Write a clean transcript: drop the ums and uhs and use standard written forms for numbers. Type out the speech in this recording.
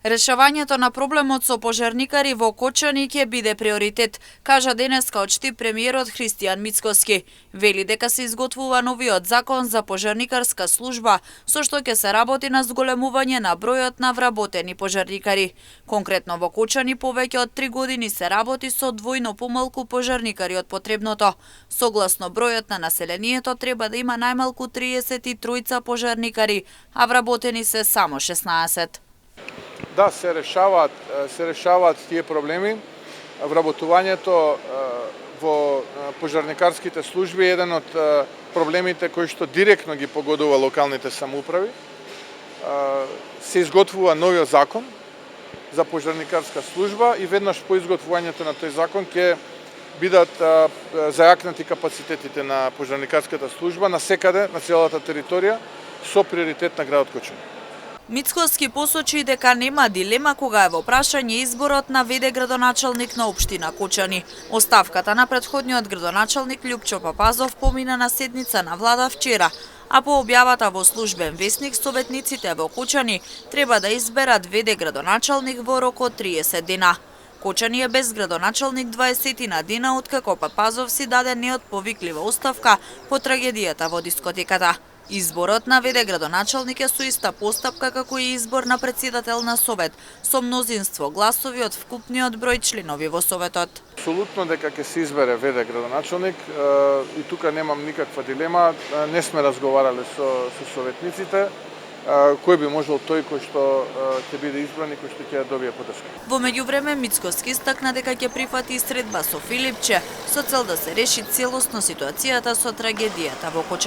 Решавањето на проблемот со пожарникари во Кочани ќе биде приоритет, кажа денеска очти премиерот Христијан Мицкоски. Вели дека се изготвува новиот закон за пожарникарска служба, со што ќе се работи на зголемување на бројот на вработени пожарникари. Конкретно во Кочани повеќе од 3 години се работи со двојно помалку пожарникари од потребното. Согласно бројот на населението треба да има најмалку 33 пожарникари, а вработени се само 16. Да, се решаваат тие проблеми. Вработувањето во пожарникарските служби е еден од проблемите кои што директно ги погодува локалните самоуправи. Се изготвува новиот закон за пожарникарска служба и веднаш по изготвувањето на тој закон ќе бидат зајакнати капацитетите на пожарникарската служба насекаде на целата територија со приоритет на градот Кочани. Мицкоски посочи дека нема дилема кога е во прашање изборот на в.д. градоначалник на општина Кочани. Оставката на претходниот градоначалник Љупчо Папазов помина на седница на влада вчера, а по објавата во службен весник советниците во Кочани треба да изберат в.д. градоначалник во рок од 30 дена. Кочани е без градоначалник 20 дена откако Папазов си даде неотповиклива оставка по трагедијата во дискотеката. Изборот на в.д. градоначалник е со иста постапка како и избор на претседател на совет, со мнозинство гласови од вкупниот број членови во советот. Апсолутно дека ќе се избере в.д. градоначалник и тука немам никаква дилема. Не сме разговарале со советниците. Кој би можел тој кој што ќе биде избран и кој што ќе добие поддршка. Во меѓувреме Мицкоски истакна дека ќе прифати средба со Филипче со цел да се реши целосно ситуацијата со трагедијата во Кочани.